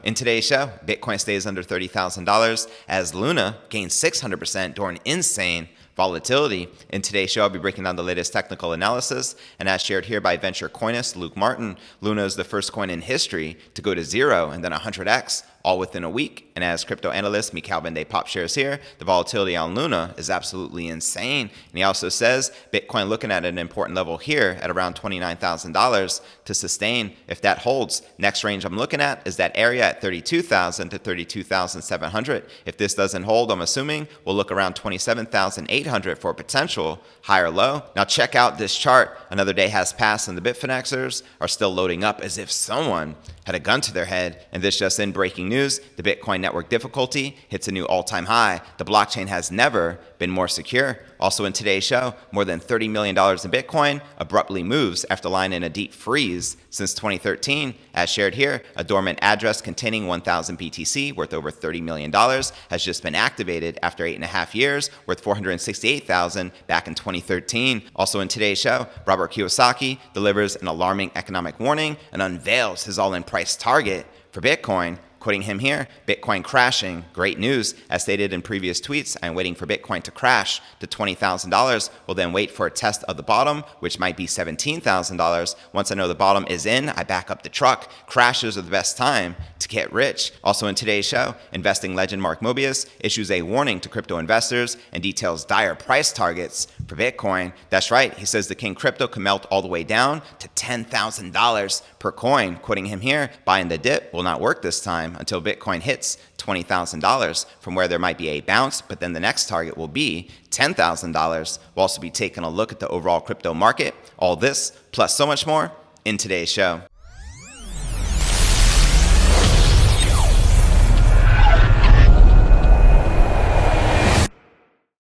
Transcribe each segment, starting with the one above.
In today's show, Bitcoin stays under $30,000 as Luna gains 600% during insane volatility. In today's show, I'll be breaking down the latest technical analysis, and as shared here by venture coinist Luke Martin, Luna is the first coin in history to go to 0 and then 100x all within a week. And as crypto analyst Mikhail Pop shares here, the volatility on Luna is absolutely insane. And he also says Bitcoin looking at an important level here at around $29,000 to sustain. If that holds, next range I'm looking at is that area at 32,000 to 32,700. If this doesn't hold, I'm assuming we'll look around 27,800 for a potential higher low. Now check out this chart. Another day has passed and the Bitfinexers are still loading up as if someone had a gun to their head. And this just in, breaking news, the Bitcoin network difficulty hits a new all-time high. The blockchain has never been more secure. Also in today's show, more than $30 million in Bitcoin abruptly moves after lying in a deep freeze since 2013. As shared here, a dormant address containing 1,000 BTC worth over $30 million has just been activated after 8.5 years, worth $468,000 back in 2013. Also in today's show, Robert Kiyosaki delivers an alarming economic warning and unveils his all-in price target for Bitcoin. Quoting him here, Bitcoin crashing. Great news. As stated in previous tweets, I'm waiting for Bitcoin to crash to $20,000. We'll then wait for a test of the bottom, which might be $17,000. Once I know the bottom is in, I back up the truck. Crashes are the best time to get rich. Also in today's show, investing legend Mark Mobius issues a warning to crypto investors and details dire price targets for Bitcoin. That's right. He says the king crypto can melt all the way down to $10,000 per coin. Quoting him here, buying the dip will not work this time until Bitcoin hits $20,000, from where there might be a bounce, but then the next target will be $10,000. We'll also be taking a look at the overall crypto market. All this, plus so much more, in today's show.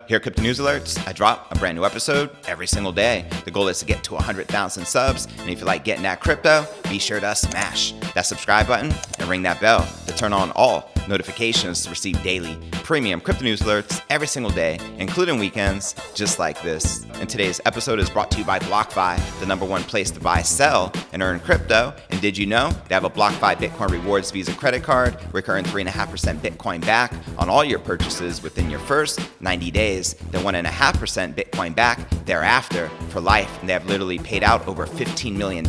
Here at Crypto News Alerts, I drop a brand new episode every single day. The goal is to get to 100,000 subs, and if you like getting that crypto, be sure to smash that subscribe button and ring that bell to turn on all notifications to receive daily premium crypto news alerts every single day, including weekends, just like this. And today's episode is brought to you by BlockFi, the #1 place to buy, sell, and earn crypto. And did you know they have a BlockFi Bitcoin Rewards Visa credit card where you can earn 3.5% Bitcoin back on all your purchases within your first 90 days, then 1.5% Bitcoin back thereafter for life. And they have literally paid out over $15 million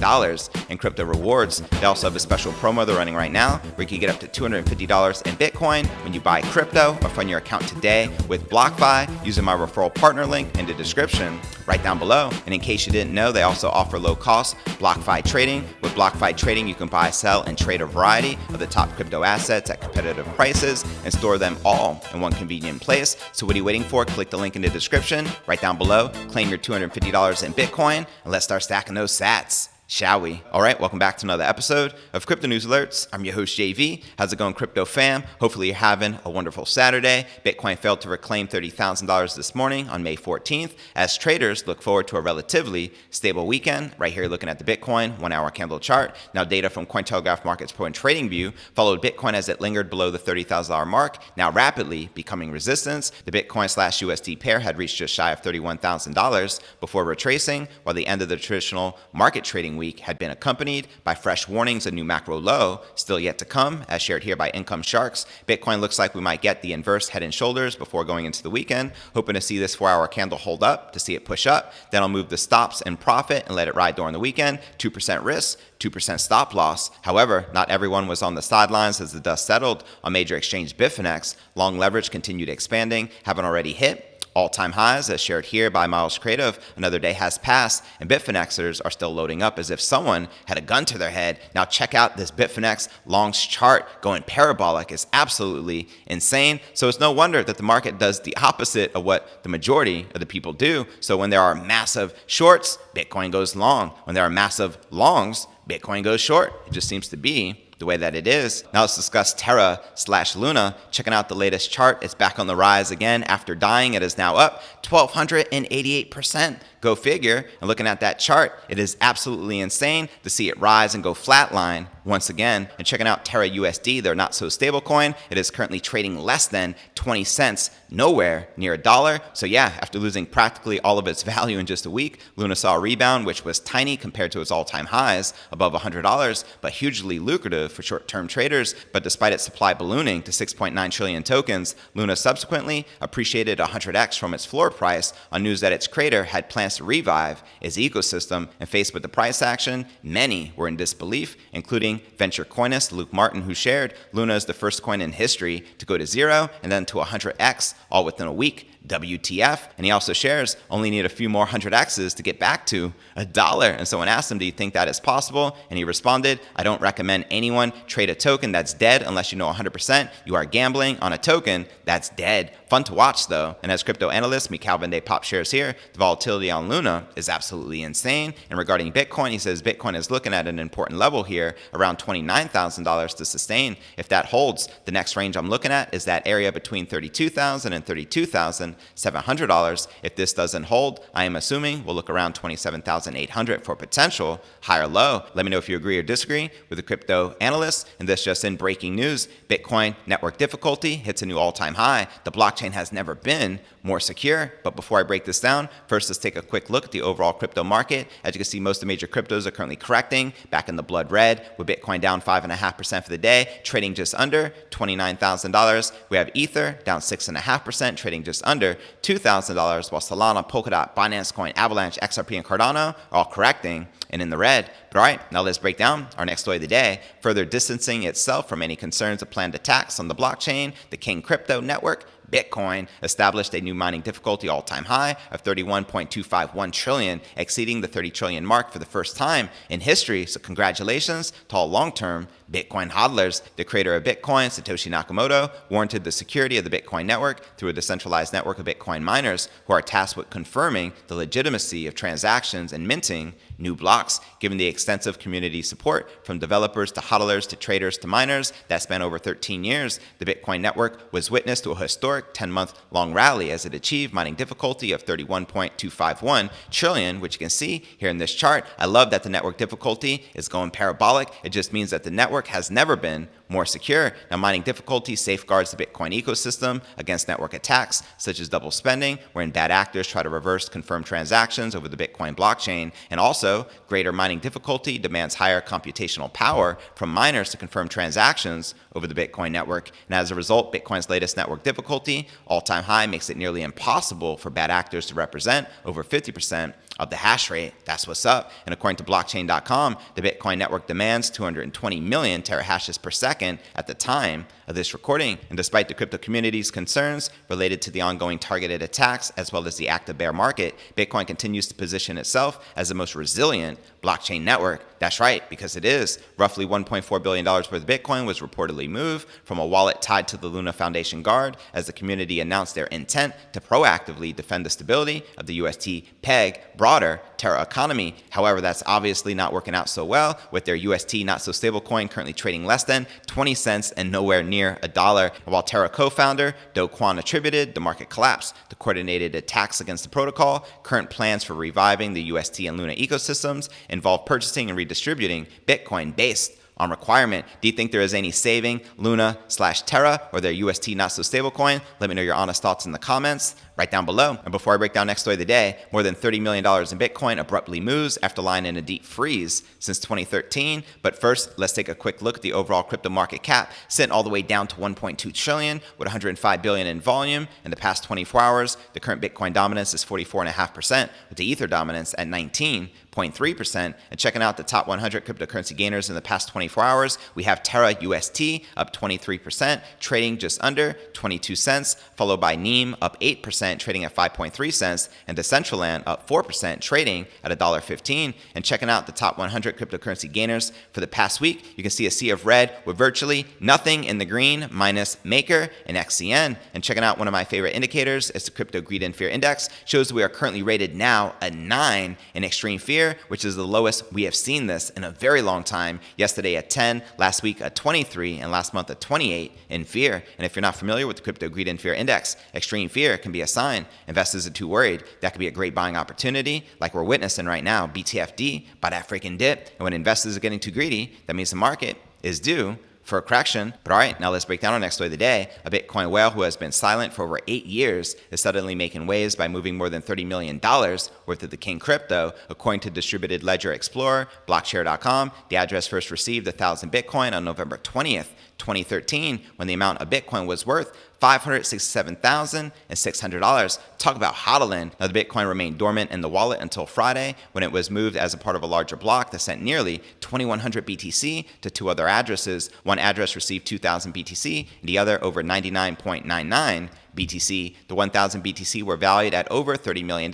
in crypto rewards. They also have a special promo they're running right now where you can get up to $250 in Bitcoin when you buy crypto or fund your account today with BlockFi using my referral partner link in the description right down below. And in case you didn't know, they also offer low cost BlockFi trading. With BlockFi trading, you can buy, sell, and trade a variety of the top crypto assets at competitive prices and store them all in one convenient place. So what are you waiting for? Click the link in the description right down below, claim your $250 in Bitcoin, and let's start stacking those sats. Shall we? All right, welcome back to another episode of Crypto News Alerts. I'm your host, JV. How's it going, crypto fam? Hopefully you're having a wonderful Saturday. Bitcoin failed to reclaim $30,000 this morning on May 14th as traders look forward to a relatively stable weekend. Right here, looking at the Bitcoin 1-hour candle chart. Now, data from Cointelegraph Markets Pro and TradingView followed Bitcoin as it lingered below the $30,000 mark, now rapidly becoming resistance. The Bitcoin/USD pair had reached just shy of $31,000 before retracing, while the end of the traditional market trading week had been accompanied by fresh warnings, a new macro low still yet to come, as shared here by Income Sharks. Bitcoin looks like we might get the inverse head and shoulders before going into the weekend. Hoping to see this 4-hour candle hold up, to see it push up. Then I'll move the stops and profit and let it ride during the weekend. 2% risk, 2% stop loss. However, not everyone was on the sidelines as the dust settled on major exchange Bitfinex. Long leverage continued expanding, haven't already hit all-time highs, as shared here by Miles Creative. Another day has passed, and Bitfinexers are still loading up as if someone had a gun to their head. Now check out this Bitfinex longs chart going parabolic. It's absolutely insane. So it's no wonder that the market does the opposite of what the majority of the people do. So when there are massive shorts, Bitcoin goes long. When there are massive longs, Bitcoin goes short. It just seems to be the way that it is. Now let's discuss Terra/Luna. Checking out the latest chart, it's back on the rise again. After dying, it is now up 1,288%. Go figure. And looking at that chart, it is absolutely insane to see it rise and go flatline once again. And checking out Terra USD, their not so stable coin, it is currently trading less than 20 cents, nowhere near $1. So yeah, after losing practically all of its value in just a week, Luna saw a rebound, which was tiny compared to its all-time highs above $100, but hugely lucrative for short-term traders. But despite its supply ballooning to 6.9 trillion tokens, Luna subsequently appreciated 100x from its floor price on news that its creator had plans to revive its ecosystem. And faced with the price action, many were in disbelief, including venture coinist Luke Martin, who shared Luna is the first coin in history to go to 0 and then to 100x all within a week. WTF? And he also shares only need a few more 100x's to get back to $1. And someone asked him, do you think that is possible? And he responded, I don't recommend anyone trade a token that's dead unless you know 100% you are gambling on a token that's dead. Fun to watch though. And as crypto analyst Mikhail Van de Pop shares here, the volatility on Luna is absolutely insane. And regarding Bitcoin, he says Bitcoin is looking at an important level here, around $29,000 to sustain. If that holds, the next range I'm looking at is that area between $32,000 and $32,700. If this doesn't hold, I am assuming we'll look around $27,800 for potential higher low. Let me know if you agree or disagree with the crypto analyst. And this just in breaking news, Bitcoin network difficulty hits a new all-time high. The blockchain has never been more secure. But before I break this down, first let's take a quick look at the overall crypto market. As you can see, most of the major cryptos are currently correcting back in the blood red, with Bitcoin down 5.5% for the day, trading just under $29,000. We have Ether down 6.5%, trading just under $2,000, while Solana, Polkadot, Binance Coin, Avalanche, XRP, and Cardano are all correcting and in the red. But all right, now let's break down our next story of the day. Further distancing itself from any concerns of planned attacks on the blockchain, the King Crypto Network, Bitcoin, established a new mining difficulty all-time high of 31.251 trillion, exceeding the 30 trillion mark for the first time in history. So congratulations to all long-term Bitcoin hodlers. The creator of Bitcoin, Satoshi Nakamoto, warranted the security of the Bitcoin network through a decentralized network of Bitcoin miners who are tasked with confirming the legitimacy of transactions and minting new blocks. Given the extensive community support from developers to hodlers to traders to miners that span over 13 years, the Bitcoin network was witness to a historic 10-month-long rally as it achieved mining difficulty of 31.251 trillion, which you can see here in this chart. I love that the network difficulty is going parabolic. It just means that the network has never been more secure. Now, mining difficulty safeguards the Bitcoin ecosystem against network attacks, such as double spending, wherein bad actors try to reverse confirmed transactions over the Bitcoin blockchain. And also, greater mining difficulty demands higher computational power from miners to confirm transactions over the Bitcoin network. And as a result, Bitcoin's latest network difficulty, all-time high, makes it nearly impossible for bad actors to represent over 50% of the hash rate. That's what's up. And according to blockchain.com, the Bitcoin network demands 220 million terahashes per second at the time of this recording. And despite the crypto community's concerns related to the ongoing targeted attacks as well as the active bear market, Bitcoin continues to position itself as the most resilient blockchain network. That's right, because it is. Roughly $1.4 billion worth of Bitcoin was reportedly moved from a wallet tied to the Luna Foundation Guard as the community announced their intent to proactively defend the stability of the UST peg broader Terra economy. However, that's obviously not working out so well, with their UST not so stable coin currently trading less than 20 cents and nowhere near $1. While Terra co-founder Do Kwon attributed the market collapse to coordinated attacks against the protocol, current plans for reviving the UST and Luna ecosystems involve purchasing and redistributing Bitcoin based on requirement. Do you think there is any saving Luna/Terra or their UST not so stable coin? Let me know your honest thoughts in the comments right down below. And before I break down next story of the day, more than $30 million in Bitcoin abruptly moves after lying in a deep freeze since 2013. But first, let's take a quick look at the overall crypto market cap, sitting all the way down to 1.2 trillion with 105 billion in volume. In the past 24 hours, the current Bitcoin dominance is 44.5%, with the Ether dominance at 19.3%. And checking out the top 100 cryptocurrency gainers in the past 24 hours, we have Terra UST up 23%, trading just under 22 cents, followed by Neem up 8%, trading at 5.3 cents, and Decentraland up 4%, trading at $1.15. And checking out the top 100 cryptocurrency gainers for the past week, you can see a sea of red with virtually nothing in the green, minus Maker and XCN. And checking out one of my favorite indicators is the Crypto Greed and Fear Index. Shows that we are currently rated now a 9 in extreme fear, which is the lowest we have seen this in a very long time. Yesterday at 10, last week at 23, and last month at 28 in fear. And if you're not familiar with the Crypto Greed and Fear Index, extreme fear can be a sign investors are too worried. That could be a great buying opportunity, like we're witnessing right now. BTFD, buy that freaking dip. And when investors are getting too greedy, that means the market is due for a correction. But all right, now let's break down our next story of the day. A Bitcoin whale who has been silent for over 8 years is suddenly making waves by moving more than $30 million worth of the king crypto. According to Distributed Ledger Explorer, blockshare.com, the address first received 1,000 Bitcoin on November 20th, 2013, when the amount of Bitcoin was worth $567,600. Talk about hodling. Now, the Bitcoin remained dormant in the wallet until Friday, when it was moved as a part of a larger block that sent nearly 2,100 BTC to 2 other addresses. One address received 2,000 BTC, and the other over 99.99 BTC. The 1,000 BTC were valued at over $30 million,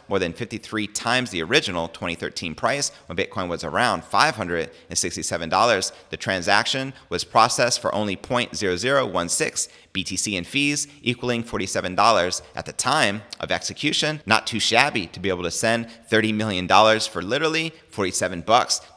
more than 53 times the original 2013 price when Bitcoin was around $567. The transaction was processed for only 0.0016 BTC in fees, equaling $47 at the time of execution. Not too shabby to be able to send $30 million for literally $47.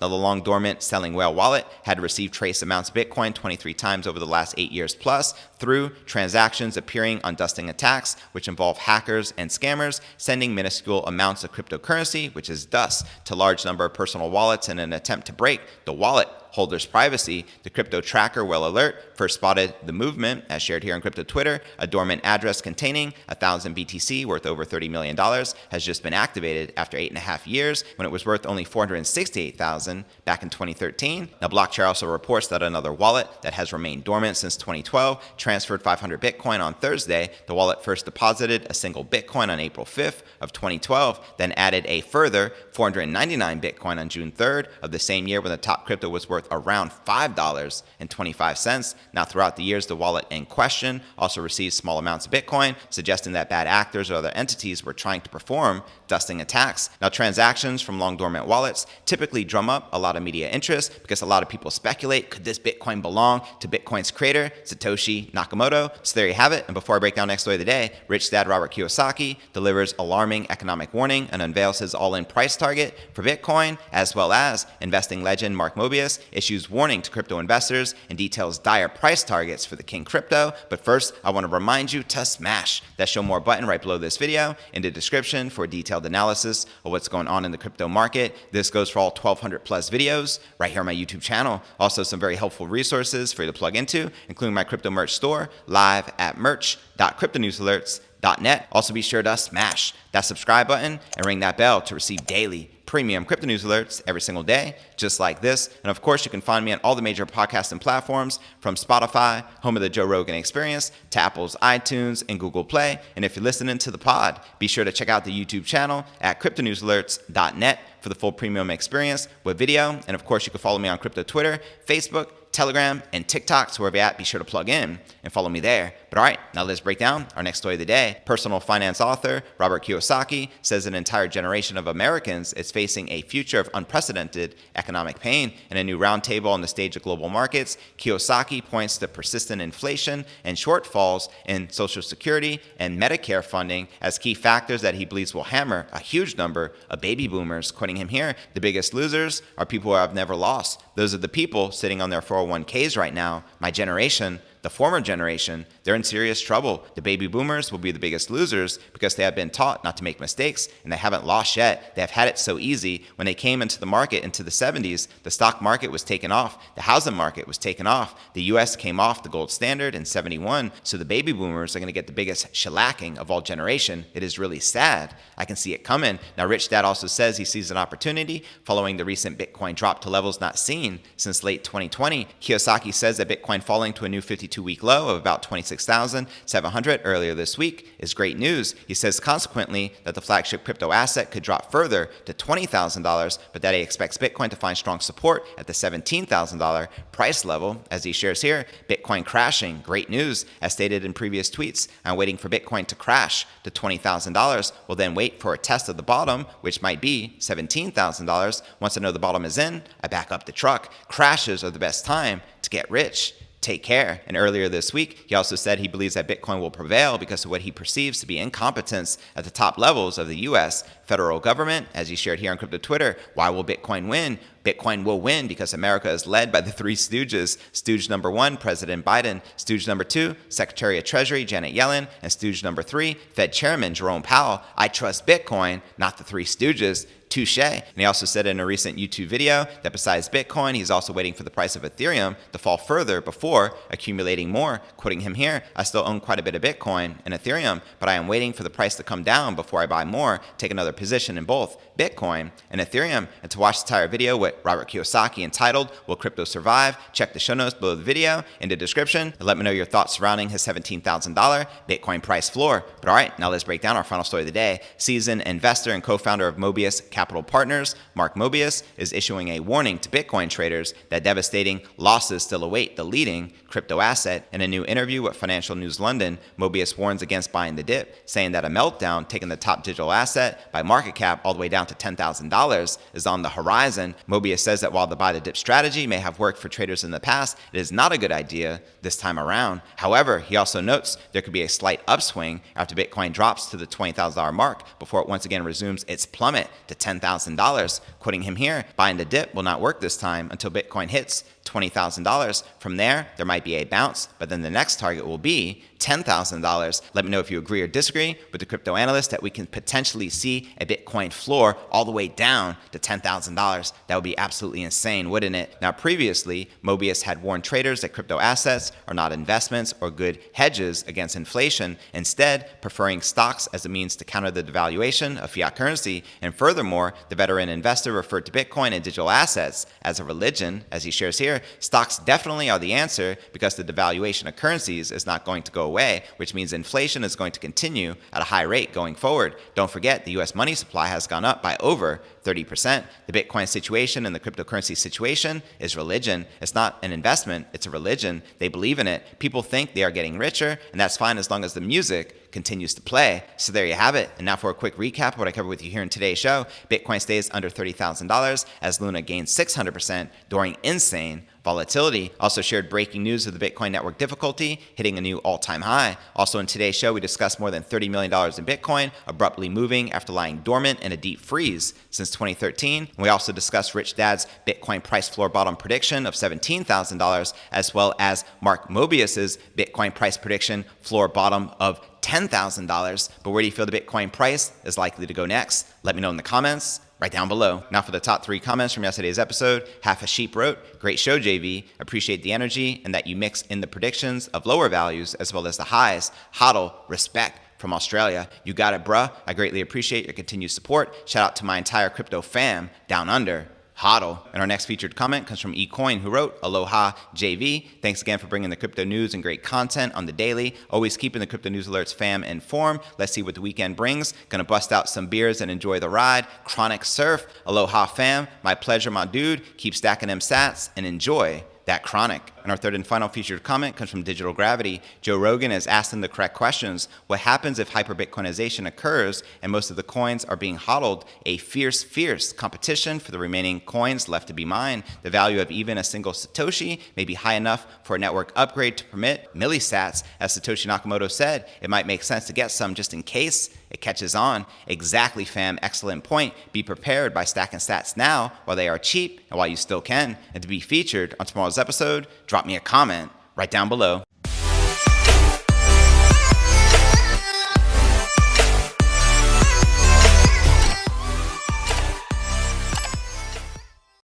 Now, the long dormant selling whale wallet had received trace amounts of Bitcoin 23 times over the last 8 years plus through transactions appearing on dusting attacks, which involve hackers and scammers sending minuscule amounts of cryptocurrency, which is dust, to large number of personal wallets in an attempt to break the wallet holders' privacy. The crypto tracker Whale Alert first spotted the movement, as shared here on crypto Twitter. A dormant address containing 1,000 BTC worth over $30 million has just been activated after 8.5 years, when it was worth only $468,000 back in 2013. Now, Blockchain also reports that another wallet that has remained dormant since 2012 transferred 500 Bitcoin on Thursday. The wallet first deposited a single Bitcoin on April 5th of 2012, then added a further 499 Bitcoin on June 3rd of the same year, when the top crypto was worth around $5.25. Now, throughout the years, the wallet in question also received small amounts of Bitcoin, suggesting that bad actors or other entities were trying to perform dusting attacks. Now, transactions from long dormant wallets typically drum up a lot of media interest because a lot of people speculate, could this Bitcoin belong to Bitcoin's creator, Satoshi Nakamoto? So there you have it. And before I break down next story of the day, rich dad Robert Kiyosaki delivers alarming economic warning and unveils his all-in price target for Bitcoin, as well as investing legend Mark Mobius issues warning to crypto investors and details dire price targets for the king crypto. But first, I want to remind you to smash that show more button right below this video in the description for a detailed analysis of what's going on in the crypto market. This goes for all 1,200 plus videos right here on my YouTube channel. Also, some very helpful resources for you to plug into, including my crypto merch store live at merch.cryptonewsalerts.net. Also, be sure to smash that subscribe button and ring that bell to receive daily premium crypto news alerts every single day, just like this. And of course, you can find me on all the major podcasting platforms, from Spotify, home of the Joe Rogan Experience, to Apple's iTunes and Google Play. And if you're listening to the pod, be sure to check out the YouTube channel at cryptonewsalerts.net for the full premium experience with video. And of course, you can follow me on crypto Twitter, Facebook, Telegram, and TikTok. So wherever you're at, be sure to plug in and follow me there. But all right, now let's break down our next story of the day. Personal finance author Robert Kiyosaki says an entire generation of Americans is facing a future of unprecedented economic pain. In a new roundtable on the stage of global markets, Kiyosaki points to persistent inflation and shortfalls in Social Security and Medicare funding as key factors that he believes will hammer a huge number of baby boomers. Quoting him here, the biggest losers are people who have never lost. Those are the people sitting on their 401ks right now. My generation, the former generation, they're in serious trouble. The baby boomers will be the biggest losers because they have been taught not to make mistakes, and they haven't lost yet. They have had it so easy. When they came into the market into the 70s, the stock market was taken off. The housing market was taken off. The U.S. came off the gold standard in 71. So the baby boomers are going to get the biggest shellacking of all generation. It is really sad. I can see it coming. Now, Rich Dad also says he sees an opportunity following the recent Bitcoin drop to levels not seen since late 2020. Kiyosaki says that Bitcoin falling to a new 52-week low of about 26,700 earlier this week is great news. He says consequently that the flagship crypto asset could drop further to $20,000, but that he expects Bitcoin to find strong support at the $17,000 price level. As he shares here, Bitcoin crashing, great news. As stated in previous tweets, I'm waiting for Bitcoin to crash to $20,000. We'll then wait for a test of the bottom, which might be $17,000. Once I know the bottom is in, I back up the truck. Crashes are the best time to get rich. Take care. And earlier this week, he also said he believes that Bitcoin will prevail because of what he perceives to be incompetence at the top levels of the U.S. federal government. As he shared here on Crypto Twitter, why will Bitcoin win? Bitcoin will win because America is led by the three stooges. Stooge number 1, President Biden. Stooge number 2, Secretary of Treasury Janet Yellen. And stooge number 3, Fed Chairman Jerome Powell. I trust Bitcoin, not the three stooges. Touche. And he also said in a recent YouTube video that besides Bitcoin, he's also waiting for the price of Ethereum to fall further before accumulating more. Quoting him here, I still own quite a bit of Bitcoin and Ethereum, but I am waiting for the price to come down before I buy more, take another position in both Bitcoin and Ethereum. And to watch the entire video with Robert Kiyosaki entitled, Will Crypto Survive? Check the show notes below the video in the description and let me know your thoughts surrounding his $17,000 Bitcoin price floor. But all right, now let's break down our final story of the day. Seasoned investor and co-founder of Mobius Capital Partners, Mark Mobius, is issuing a warning to Bitcoin traders that devastating losses still await the leading crypto asset. In a new interview with Financial News London, Mobius warns against buying the dip, saying that a meltdown taking the top digital asset by market cap all the way down to $10,000 is on the horizon. Mobius says that while the buy the dip strategy may have worked for traders in the past, it is not a good idea this time around. However, he also notes there could be a slight upswing after Bitcoin drops to the $20,000 mark before it once again resumes its plummet to $10,000. Quoting him here, buying the dip will not work this time until Bitcoin hits $20,000. From there might be a bounce, but then the next target will be $10,000. Let me know if you agree or disagree with the crypto analyst that we can potentially see a Bitcoin floor all the way down to $10,000. That would be absolutely insane, wouldn't it? Now, previously, Mobius had warned traders that crypto assets are not investments or good hedges against inflation, instead preferring stocks as a means to counter the devaluation of fiat currency. And furthermore, the veteran investor referred to Bitcoin and digital assets as a religion. As he shares here, stocks definitely are the answer because the devaluation of currencies is not going to go away, which means inflation is going to continue at a high rate going forward. Don't forget, the US money supply has gone up by over 30%. The Bitcoin situation and the cryptocurrency situation is religion. It's not an investment, it's a religion. They believe in it. People think they are getting richer, and that's fine as long as the music continues to play. So there you have it. And now for a quick recap of what I covered with you here in today's show. Bitcoin stays under $30,000 as Luna gains 600% during insane volatility. Also shared breaking news of the Bitcoin network difficulty hitting a new all-time high. Also in today's show, we discussed more than $30 million in Bitcoin abruptly moving after lying dormant in a deep freeze since 2013. We also discussed Rich Dad's Bitcoin price floor bottom prediction of $17,000, as well as Mark Mobius's Bitcoin price prediction floor bottom of $10,000. But where do you feel the Bitcoin price is likely to go next? Let me know in the comments right down below. Now for the top 3 comments from yesterday's episode. Half a Sheep wrote, great show, JV. Appreciate the energy and that you mix in the predictions of lower values as well as the highs. Hodl, respect. From Australia. You got it, bruh. I greatly appreciate your continued support. Shout out to my entire crypto fam down under. Hodl. And our next featured comment comes from eCoin, who wrote, Aloha JV. Thanks again for bringing the crypto news and great content on the daily. Always keeping the crypto news alerts fam informed. Let's see what the weekend brings. Gonna bust out some beers and enjoy the ride. Chronic Surf. Aloha fam. My pleasure, my dude. Keep stacking them sats and enjoy that chronic. And our third and final featured comment comes from Digital Gravity. Joe Rogan has asked them the correct questions. What happens if hyper-Bitcoinization occurs and most of the coins are being hodled? A fierce, fierce competition for the remaining coins left to be mined. The value of even a single Satoshi may be high enough for a network upgrade to permit millisats. As Satoshi Nakamoto said, it might make sense to get some just in case it catches on. Exactly, fam. Excellent point. Be prepared by stacking sats now while they are cheap and while you still can. And to be featured on tomorrow's episode, drop me a comment right down below.